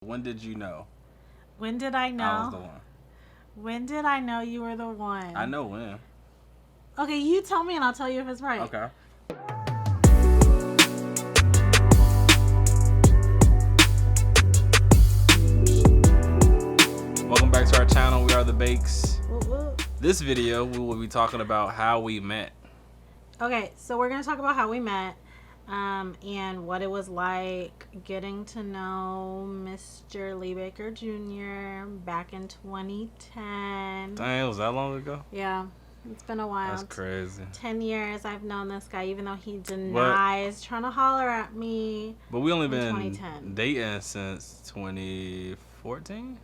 When did you know When did I I was the know? one? When did I know you were the I one? know when. Okay, you tell me and I'll tell you if it's right. Okay. Welcome back to our channel. We are the Bakes. Whoop, whoop. This video, we will be talking about how we met. Okay, so we're going to talk about how we met and what it was like getting to know Mr. Lee Baker Jr. back in 2010. Dang, was that long ago? Yeah, it's been a while. That's crazy. 10 years I've known this guy, even though he denies trying to holler at me. But we only In been 2010. dating since 2014?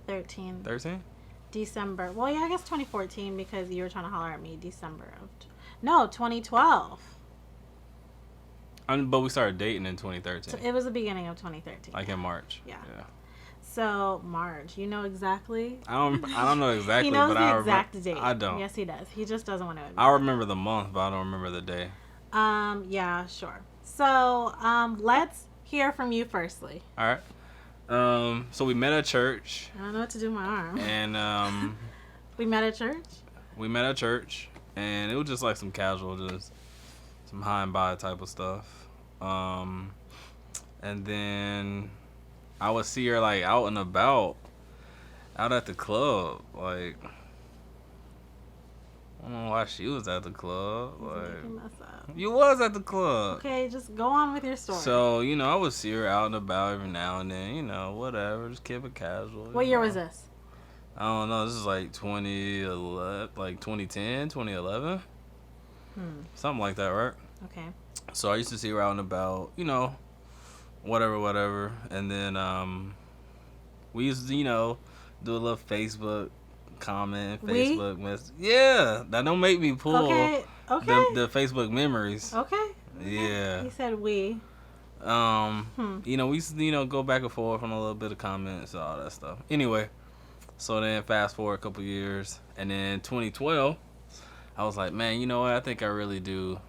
13. 13? December. Well, yeah, I guess 2014 because you were trying to holler at me December of... No, 2012. But we started dating in 2013. So it was the beginning of 2013. Like in March. Yeah. So, March, you know exactly? I don't know exactly, He knows but the I exact date. I don't. Yes, he does. He just doesn't want to admit I remember the month, but I don't remember the day. Yeah, sure. So, let's hear from you firstly. All right. So we met at church, I don't know what to do with my arm. and We met at church? and it was just like some casual, just some high and by type of stuff. And then I would see her like out and about, out at the club. Like, I don't know why she was at the club. He's Like, making us up. you was at the club. Okay, just go on with your story. So, I would see her out and about every now and then, whatever, just keep it casual. What year was this? I don't know, this is like 2011, like 2010, 2011, something like that, right? Okay. So I used to see her out and about, whatever. And then we used to, do a little Facebook comment, Facebook message. Yeah, that don't make me pull Okay. the Facebook memories. Okay. Yeah. He said we. We used to, go back and forth on a little bit of comments and all that stuff. Anyway, so then fast forward a couple years, and then 2012, I was like, man, you know what? I think I really do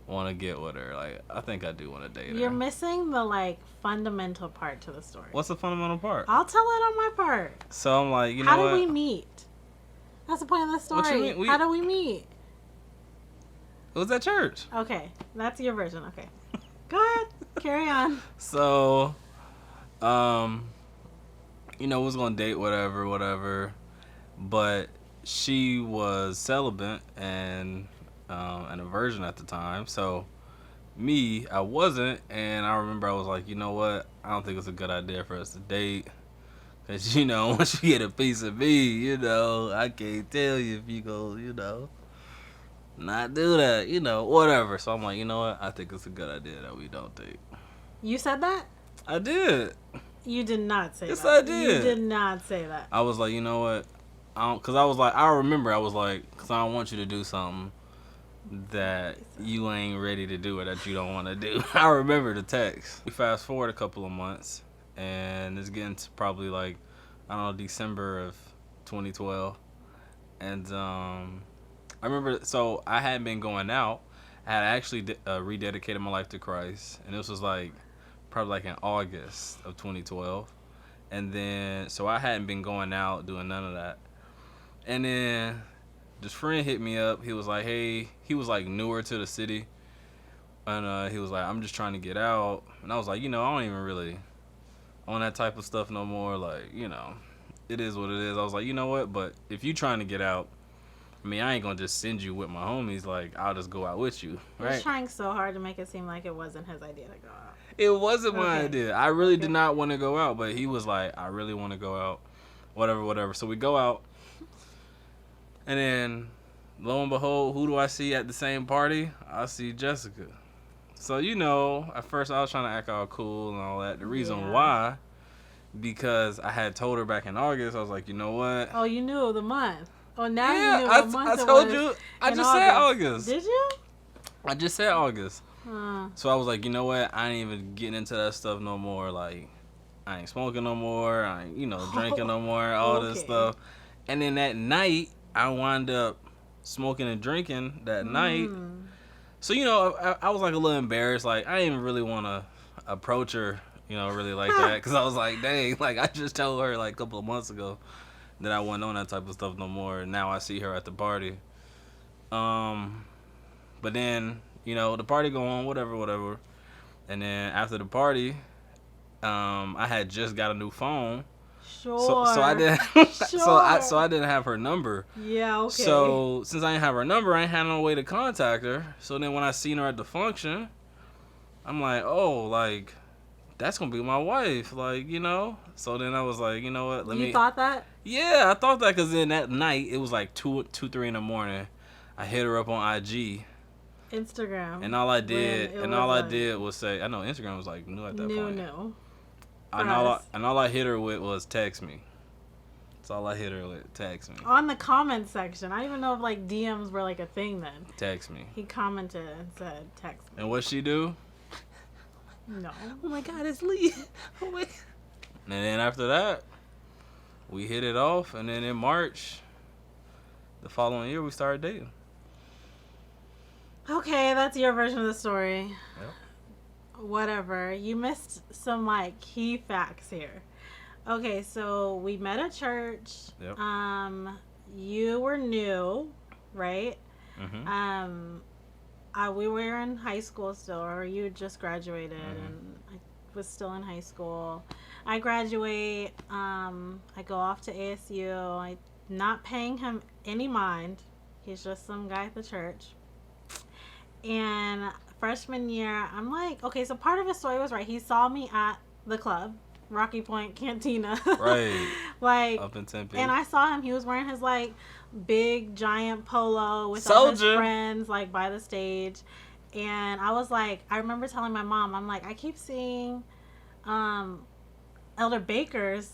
want to get with her. Like, I think I do want to date her. You're missing the fundamental part to the story. What's the fundamental part? I'll tell it on my part. So I'm like, How what? did we meet? That's the point of the story. What you mean? How did we meet? It was at church. Okay, that's your version. Okay, go ahead. Carry on. So, was gonna date whatever, but she was celibate and a virgin at the time. So me, I wasn't, and I remember I was like, you know what? I don't think it's a good idea for us to date. Cause once you get a piece of me, I can't tell you if you go, not do that, whatever. So I'm like, you know what? I think it's a good idea that we don't date. You said that? I did. You did not say Yes, that. I did. You did not say that. I was like, you know what? Cause I was like, I remember I was like, cause I don't want you to do something that you ain't ready to do or that you don't want to do. I remember the text. We fast forward a couple of months, and it's getting to probably like, I don't know, December of 2012, and I remember. So I hadn't been going out. I had actually rededicated my life to Christ, and this was like probably like in August of 2012. And then, so I hadn't been going out doing none of that. And then this friend hit me up. He was like, hey, he was like newer to the city. And he was like, I'm just trying to get out. And I was like, I don't even really on that type of stuff no more. Like, it is what it is. I was like, you know what? But if you trying to get out, I mean, I ain't going to just send you with my homies. Like, I'll just go out with you. Right? He's trying so hard to make it seem like it wasn't his idea to go out. It wasn't my idea. I really did not want to go out, but he was like, I really want to go out. Whatever. So we go out. And then, lo and behold, who do I see at the same party? I see Jessica. So, at first I was trying to act all cool and all that. The reason why, because I had told her back in August, I was like, you know what? Oh, you knew the month. Oh, now you knew I what month I it told was you. I in just said August. Did you? I just said August. Huh. So I was like, you know what? I ain't even getting into that stuff no more. Like, I ain't smoking no more. I ain't, drinking no more. All this stuff. And then that night, I wound up smoking and drinking that night. So, I was like a little embarrassed. Like, I didn't even really want to approach her, You know, really like that. Because I was like, dang, like, I just told her, like, a couple of months ago that I wasn't on that type of stuff no more. And now I see her at the party. But then, you know, the party go on, whatever. And then after the party, I had just got a new phone. Sure. So I didn't Sure. so I didn't have her number. Yeah, okay. So since I didn't have her number, I ain't had no way to contact her. So then when I seen her at the function, I'm like, oh, like, that's gonna be my wife, like, you know. So then I was like, you know what? You thought that? Yeah, I thought that, because then that night it was like 3 in the morning. I hit her up on IG. Instagram. And all I did was say, I know Instagram was like new at that point. New. And all I hit her with was text me. That's all I hit her with, text me. On the comment section. I didn't even know if like DMs were like a thing then. Text me. He commented and said, text me. And what she do? No. Oh my God, it's Lee. Oh my God. And then after that, we hit it off. And then in March, the following year, we started dating. Okay, that's your version of the story. Yep. Whatever. You missed some like key facts here. Okay, so we met at church. Yep. You were new, right? Mm-hmm. We were in high school still, or you had just graduated, and I was still in high school. I graduate. I go off to ASU. I'm not paying him any mind. He's just some guy at the church. And freshman year, I'm like, okay, so part of his story was right. He saw me at the club, Rocky Point Cantina. Right. Like, up in Tempe. and I saw him. He was wearing his, like, big, giant polo with all his friends, like, by the stage. And I was like, I remember telling my mom, I'm like, I keep seeing Elder Baker's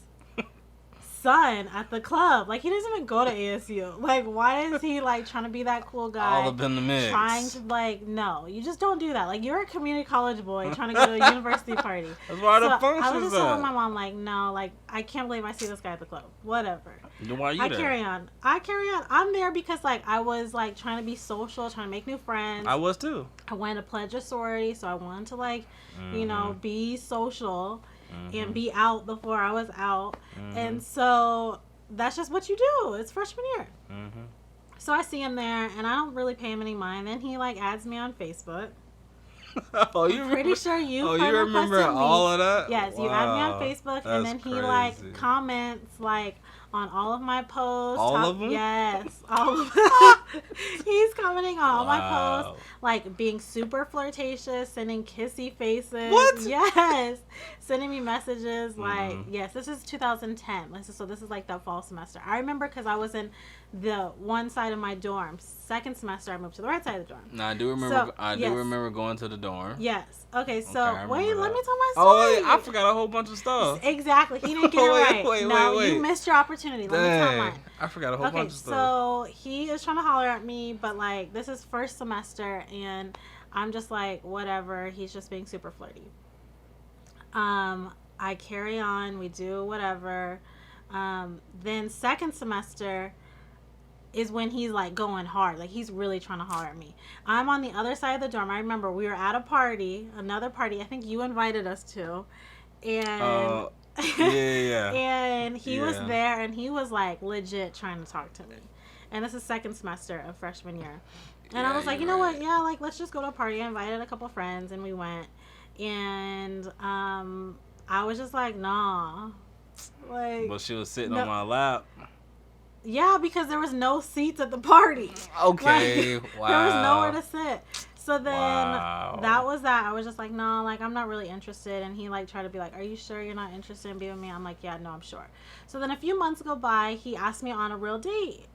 son at the club. Like, he doesn't even go to ASU. Like, why is he like trying to be that cool guy? All up in the mix. Trying to, like, no, you just don't do that. Like, you're a community college boy trying to go to a university party. That's why the functions I was just telling my mom, like, no, like, I can't believe I see this guy at the club. Whatever. Then why are you I there? carry on. I'm there because, like, I was, like, trying to be social, trying to make new friends. I was too. I wanted to pledge a sorority, so I wanted to, like, you know, be social and be out before I was out. And so that's just what you do. It's freshman year. So I see him there, and I don't really pay him any mind. Then he, like, adds me on Facebook. Oh, I'm pretty sure you remember all of that? Yes, you add me on Facebook, That's and then he, like, comments, like, on all of my posts. All of them? Yes, all of them. He's commenting on all my posts, like, being super flirtatious, sending kissy faces. What? Yes. Sending me messages, like, yes, this is 2010. So this is, like, the fall semester. I remember because I was in the one side of my dorm. Second semester, I moved to the right side of the dorm. No, I do remember. I do remember going to the dorm. Yes. Okay. So wait, that. let me tell my story. Oh, wait, I forgot a whole bunch of stuff. Exactly. He didn't get it right. Wait. You missed your opportunity. Let me tell mine. I forgot a whole bunch of stuff. So he is trying to holler at me, but like this is first semester, and I'm just like whatever. He's just being super flirty. I carry on. We do whatever. Then second semester is when he's like going hard. Like he's really trying to holler at me. I'm on the other side of the dorm. I remember we were at a party, another party. I think you invited us to. And yeah. and he was there, and he was like legit trying to talk to me. And this is second semester of freshman year. And I was like, you know what? Yeah, like let's just go to a party. I invited a couple friends, and we went. And I was just like, nah. Like, but she was sitting on my lap. Yeah, because there was no seats at the party. Okay, like, wow. There was nowhere to sit. So then that was that. I was just like, no, like I'm not really interested. And he like tried to be like, are you sure you're not interested in being with me? I'm like, yeah, no, I'm sure. So then a few months go by. He asked me on a real date.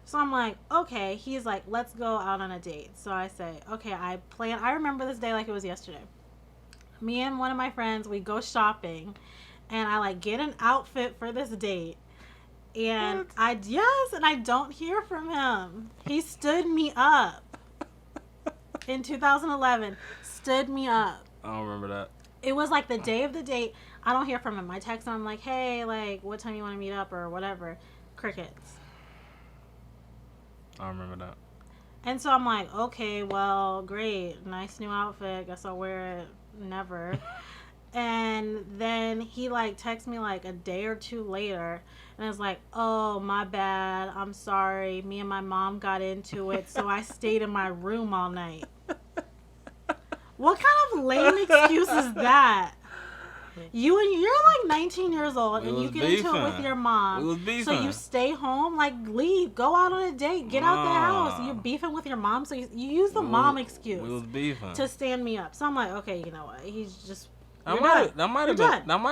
So I'm like, okay. He's like, let's go out on a date. So I say, okay, I remember this day like it was yesterday. Me and one of my friends, we go shopping. And I like get an outfit for this date. And I don't hear from him. He stood me up in 2011. Stood me up. I don't remember that. It was like the day of the date. I don't hear from him. I text him. I'm like, hey, like, what time you want to meet up or whatever. Crickets. I don't remember that. And so I'm like, okay, well, great. Nice new outfit. Guess I'll wear it. Never. And then he like texts me like a day or two later and it's like, oh, my bad. I'm sorry. Me and my mom got into it, so I stayed in my room all night. What kind of lame excuse is that? You're like 19 years old and you get into it with your mom. We was beefing. So you stay home, like leave, go out on a date, get out the house. You're beefing with your mom, so you use the mom excuse. We was beefing to stand me up. So I'm like, okay, you know what? He's just. That might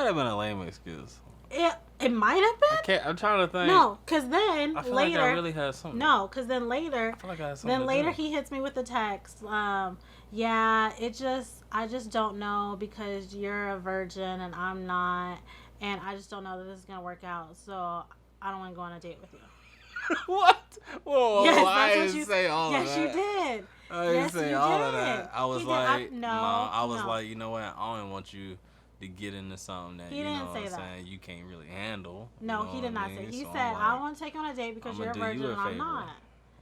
have been a lame excuse. It might have been. I'm trying to think. No, because then I feel later. like I really had something. No, because then later. I feel like I had something. Then later he hits me with the text. Yeah, I just don't know because you're a virgin and I'm not, and I just don't know that this is gonna work out. So I don't want to go on a date with you. What? Whoa! Yes, I didn't say all of that. Yes, you did. I didn't say all of that. I was like, I was no. like, you know what? I don't want you to get into something that He you didn't know say what I'm that. saying you can't really handle. No, you know he did not I say. mean? He So said, I'm like, I want to take you on a date because you're a virgin and I'm not.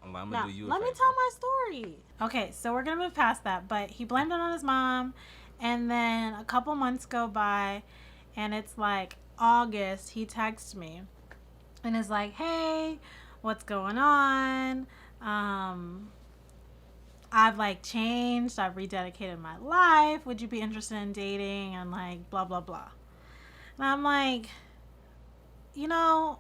I'm gonna Now, do you a let me favor. tell my story. Okay, so we're gonna move past that, but he blamed it on his mom, and then a couple months go by, and it's like August. He texts me, and is like, "Hey, what's going on? I've like changed. I've rededicated my life. Would you be interested in dating?" And like blah blah blah. And I'm like, you know,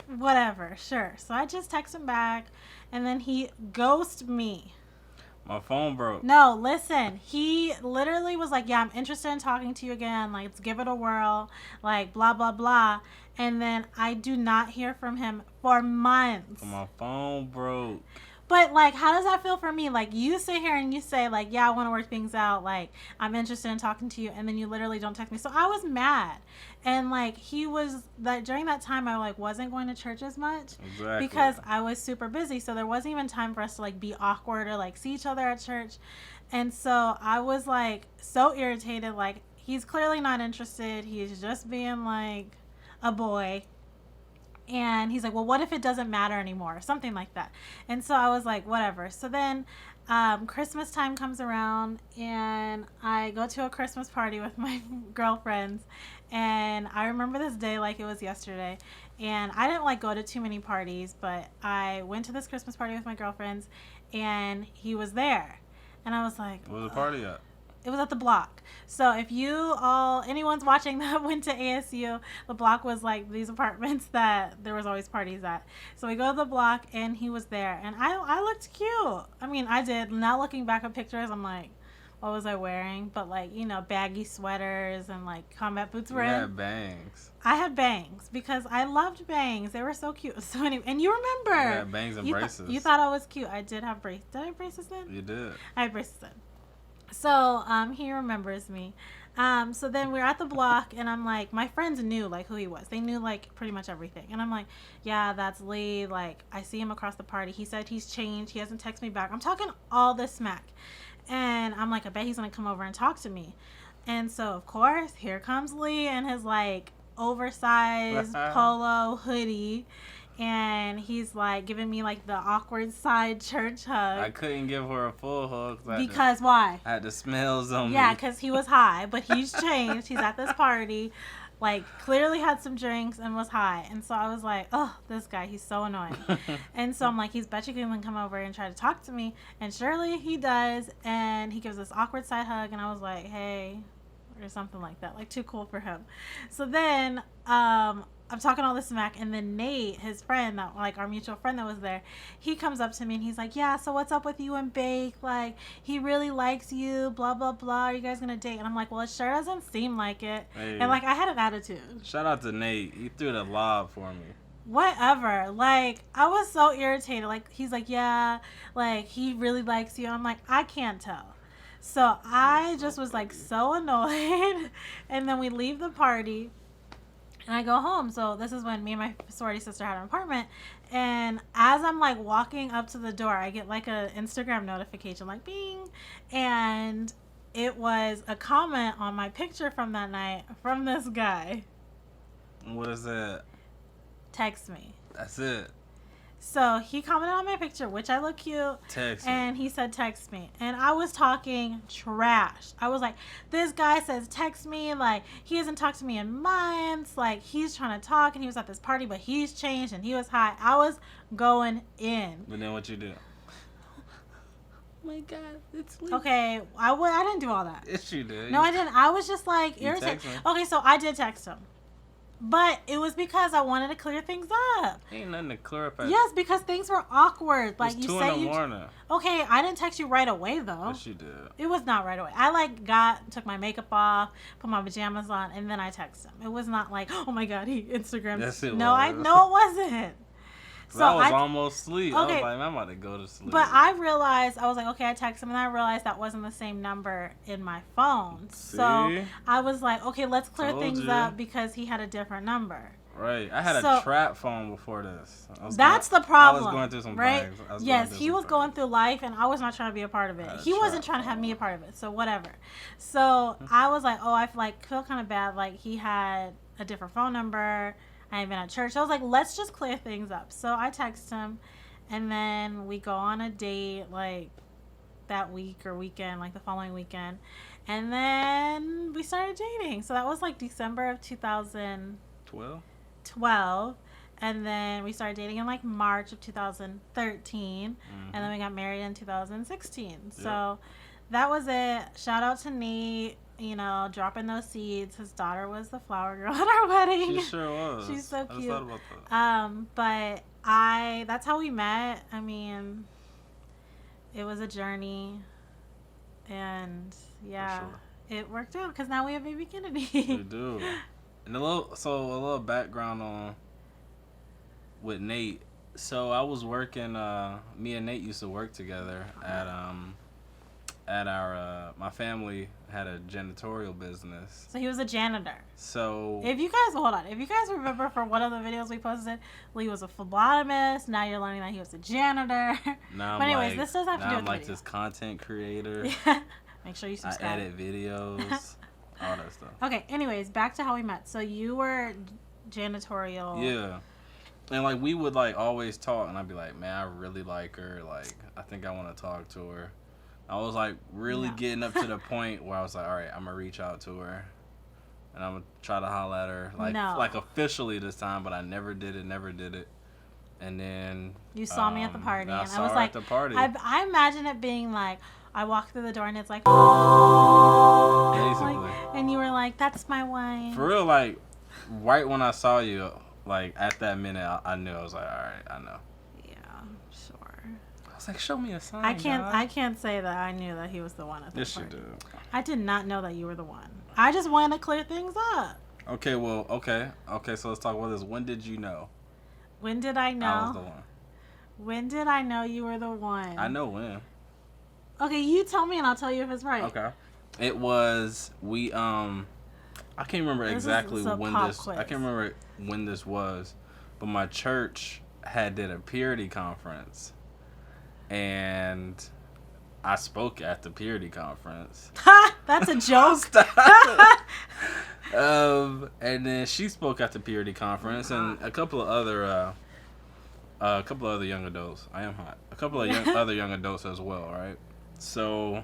whatever, sure. So I just text him back, and then he ghosted me. My phone broke. No, listen. He literally was like, yeah, I'm interested in talking to you again. Like, let's give it a whirl. Like, blah, blah, blah. And then I do not hear from him for months. My phone broke. But, like, how does that feel for me? Like, you sit here and you say, like, yeah, I want to work things out. Like, I'm interested in talking to you. And then you literally don't text me. So I was mad. And, like, during that time, I, like, wasn't going to church as much. Exactly. Because I was super busy. So there wasn't even time for us to, like, be awkward or, like, see each other at church. And so I was, like, so irritated. Like, he's clearly not interested. He's just being, like, a boy. And he's like, well, what if it doesn't matter anymore? Something like that. And so I was like, whatever. So then Christmas time comes around and I go to a Christmas party with my girlfriends. And I remember this day like it was yesterday. And I didn't like go to too many parties, but I went to this Christmas party with my girlfriends and he was there. And I was like, where was the party at? It was at the Block. So if anyone's watching that went to ASU, the Block was like these apartments that there was always parties at. So we go to the Block and he was there. And I looked cute. I mean, I did. Now looking back at pictures, I'm like, what was I wearing? But like, you know, baggy sweaters and like combat boots were in. You had bangs. I had bangs because I loved bangs. They were so cute. So anyway, and you remember. You had bangs and braces. You thought I was cute. I did have braces. Did I have braces then? You did. I had braces then. So, he remembers me. So then we're at the Block, and I'm like, my friends knew, like, who he was. They knew, like, pretty much everything. And I'm like, yeah, that's Lee. Like, I see him across the party. He said he's changed. He hasn't texted me back. I'm talking all this smack. And I'm like, I bet he's going to come over and talk to me. And so, of course, here comes Lee in his, like, oversized polo hoodie. And he's like giving me like the awkward side church hug. I couldn't give her a full hug. Why? I had the smells on me. Yeah, because he was high, but he's changed. He's at this party, like clearly had some drinks and was high. And so I was like, oh, this guy, he's so annoying. And so I'm like, he's bet you can come over and try to talk to me. And surely he does. And he gives this awkward side hug. And I was like, hey, or something like that. Like too cool for him. So then, I'm talking all this smack, and then Nate, his friend, that like our mutual friend that was there, he comes up to me and he's like, yeah, so what's up with you and Bake? Like, he really likes you, blah, blah, blah. Are you guys gonna date? And I'm like, well, it sure doesn't seem like it. Hey. And like, I had an attitude. Shout out to Nate. He threw the lob for me. Whatever. Like, I was so irritated. Like, he's like, yeah, like, he really likes you. I'm like, I can't tell. So I just was like so annoyed. And then we leave the party. And I go home. So this is when me and my sorority sister had an apartment. And as I'm like walking up to the door, I get like a Instagram notification, like bing. And it was a comment on my picture from that night from this guy. What is that? Text me. That's it. So he commented on my picture, which I look cute. Text and me. he said, text me. And I was talking trash. I was like, this guy says, text me. Like, he hasn't talked to me in months. Like, he's trying to talk and he was at this party, but he's changed and he was high. I was going in. But then what you do? Oh my God, it's Lee. Okay, I didn't do all that. Yes, you did. No, I didn't. I was just like irritated. Okay, so I did text him. But it was because I wanted to clear things up. Ain't nothing to clear up. Yes, because things were awkward. Like it's you 2 say, in the morning. Okay, I didn't text you right away though. Yes, you did. It was not right away. I took my makeup off, put my pajamas on, and then I texted him. It was not like, oh my God, he Instagrammed. Yes, it no, was. No, it wasn't. So I was almost asleep. Okay, I was like, man, I'm about to go to sleep. But I realized, I was like, okay, I texted him, and I realized that wasn't the same number in my phone. See? So I was like, okay, let's clear Told things you. up because he had a different number. Right. I had a trap phone before this. That's the problem. I was going through some right? things. Yes, he was going through life, and I was not trying to be a part of it. He wasn't trying to have me a part of it, so whatever. So I was like, oh, I feel kind of bad. Like, he had a different phone number. I ain't been at church. So I was like, let's just clear things up. So I text him, and then we go on a date, like, that week or weekend, like the following weekend. And then we started dating. So that was, like, December of 2012. And then we started dating in, like, March of 2013. And then we got married in 2016. Yep. So that was it. Shout out to Nate. You know, dropping those seeds. His daughter was the flower girl at our wedding. She sure was. She's so cute. I just thought about that. But that's how we met. I mean, it was a journey, and yeah, it worked out because now we have baby Kennedy. We do. And a little background on with Nate. So I was working. Me and Nate used to work together at our my family had a janitorial business. So he was a janitor. So if you guys remember from one of the videos we posted, Lee was a phlebotomist. Now you're learning that he was a janitor. Now but anyways, this does have to do with I'm like this content creator. Yeah. Make sure you subscribe. I edit videos, all that stuff. Okay. Anyways, back to how we met. So you were janitorial. Yeah. And like we would like always talk, and I'd be like, man, I really like her. Like I think I want to talk to her. I was like really getting up to the point where I was like, all right, I'm gonna reach out to her, and I'm gonna try to holler at her, like officially this time. But I never did it. And then you saw me at the party, and I was at like, the party. I imagine it being like, I walked through the door and it's like, basically, and you were like, that's my wife. For real, like right when I saw you, like at that minute, I knew. I was like, all right, I know. I was like, show me a sign. I can't say that I knew that he was the one at the party. Yes, you do. I did not know that you were the one. I just wanted to clear things up. Okay, well, okay. So let's talk about this. When did you know? When did I know? I was the one. When did I know you were the one? I know when. Okay, you tell me and I'll tell you if it's right. Okay. It was I can't remember exactly when this. Quiz. I can't remember when this was, but my church did a purity conference. And I spoke at the purity conference. That's a joke. And then she spoke at the purity conference, and a couple of other young adults. I am hot. A couple of other young adults as well, right? So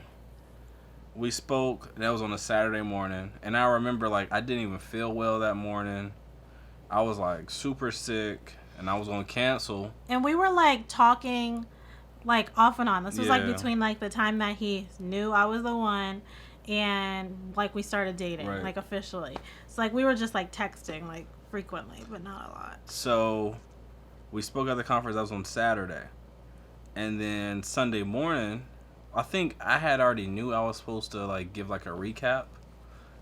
we spoke. That was on a Saturday morning, and I remember like I didn't even feel well that morning. I was like super sick, and I was gonna cancel. And we were like talking. Like off and on. This was like between like the time that he knew I was the one and like we started dating, like officially. So like we were just like texting like frequently, but not a lot. So we spoke at the conference. That was on Saturday, and then Sunday morning, I think I had already knew I was supposed to like give like a recap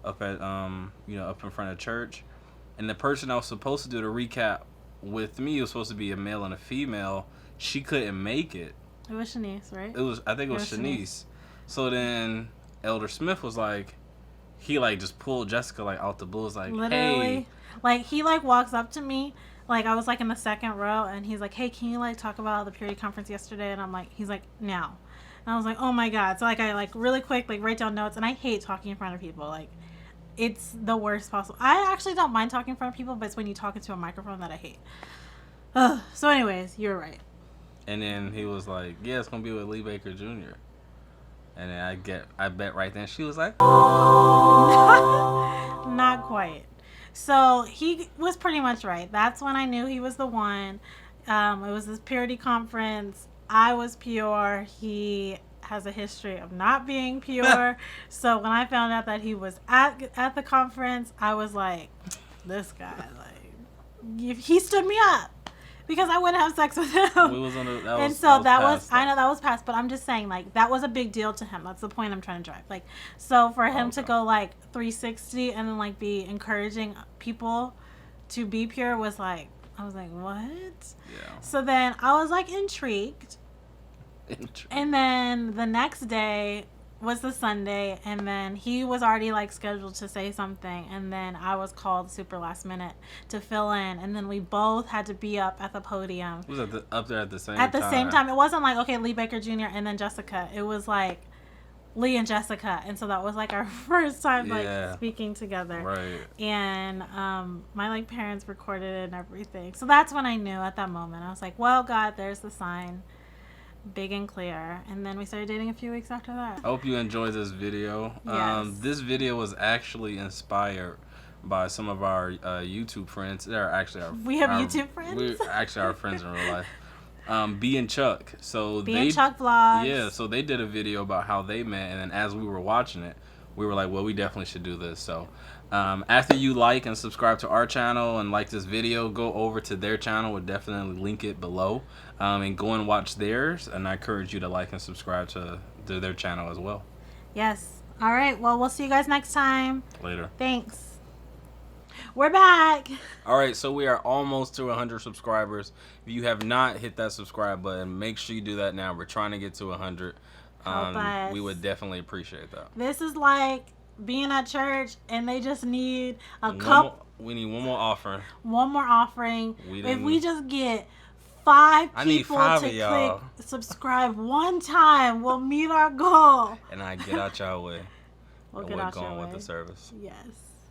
up at up in front of church, and the person I was supposed to do the recap with me was supposed to be a male and a female. She couldn't make it. It was Shanice, right? I think it was Shanice. So then Elder Smith was like, he like just pulled Jessica like out the blue. Was like, literally, hey. Like he like walks up to me, like I was like in the second row, and he's like, hey, can you like talk about the purity conference yesterday? And I'm like, he's like, now. And I was like, oh my God. So like I like really quick like write down notes, and I hate talking in front of people. Like it's the worst possible. I actually don't mind talking in front of people, but it's when you talk into a microphone that I hate. So anyways, you're right. And then he was like, yeah, it's gonna be with Lee Baker Jr. And then I bet right then she was like, Not quite. So he was pretty much right. That's when I knew he was the one. It was this purity conference. I was pure. He has a history of not being pure. So when I found out that he was at the conference, I was like, this guy, like, he stood me up. Because I wouldn't have sex with him. We was on the, I know that was past, but I'm just saying, like, that was a big deal to him. That's the point I'm trying to drive. Like, so for him to go, like, 360 and then, like, be encouraging people to be pure was, like, I was like, what? Yeah. So then I was, like, intrigued. And then the next day was the Sunday, and then he was already like scheduled to say something, and then I was called super last minute to fill in, and then we both had to be up at the podium. Was up there at the same time? At the same time. It wasn't like, okay, Lee Baker Jr. and then Jessica. It was like Lee and Jessica, and so that was like our first time like speaking together. Right. And my like parents recorded it and everything. So that's when I knew at that moment. I was like, well, God, there's the sign. Big and clear. And then we started dating a few weeks after that. I hope you enjoyed this video. Yes. This video was actually inspired by some of our YouTube friends. They're actually We have YouTube friends? We're actually our friends in real life. B and Chuck. So B and Chuck vlogs. Yeah, so they did a video about how they met, and then as we were watching it, we were like, well, we definitely should do this. So after you like and subscribe to our channel and like this video, go over to their channel. We'll definitely link it below. And go and watch theirs. And I encourage you to like and subscribe to their channel as well. Yes. All right. Well, we'll see you guys next time. Later. Thanks. We're back. All right. So we are almost to 100 subscribers. If you have not hit that subscribe button, make sure you do that now. We're trying to get to 100. Help us. We would definitely appreciate that. This is like being at church and they just need a cup. We need one more offering. One more offering. If we just get 5 people to click subscribe one time, we'll meet our goal. And I get out y'all way. We'll get out your way. We're going with the service. Yes.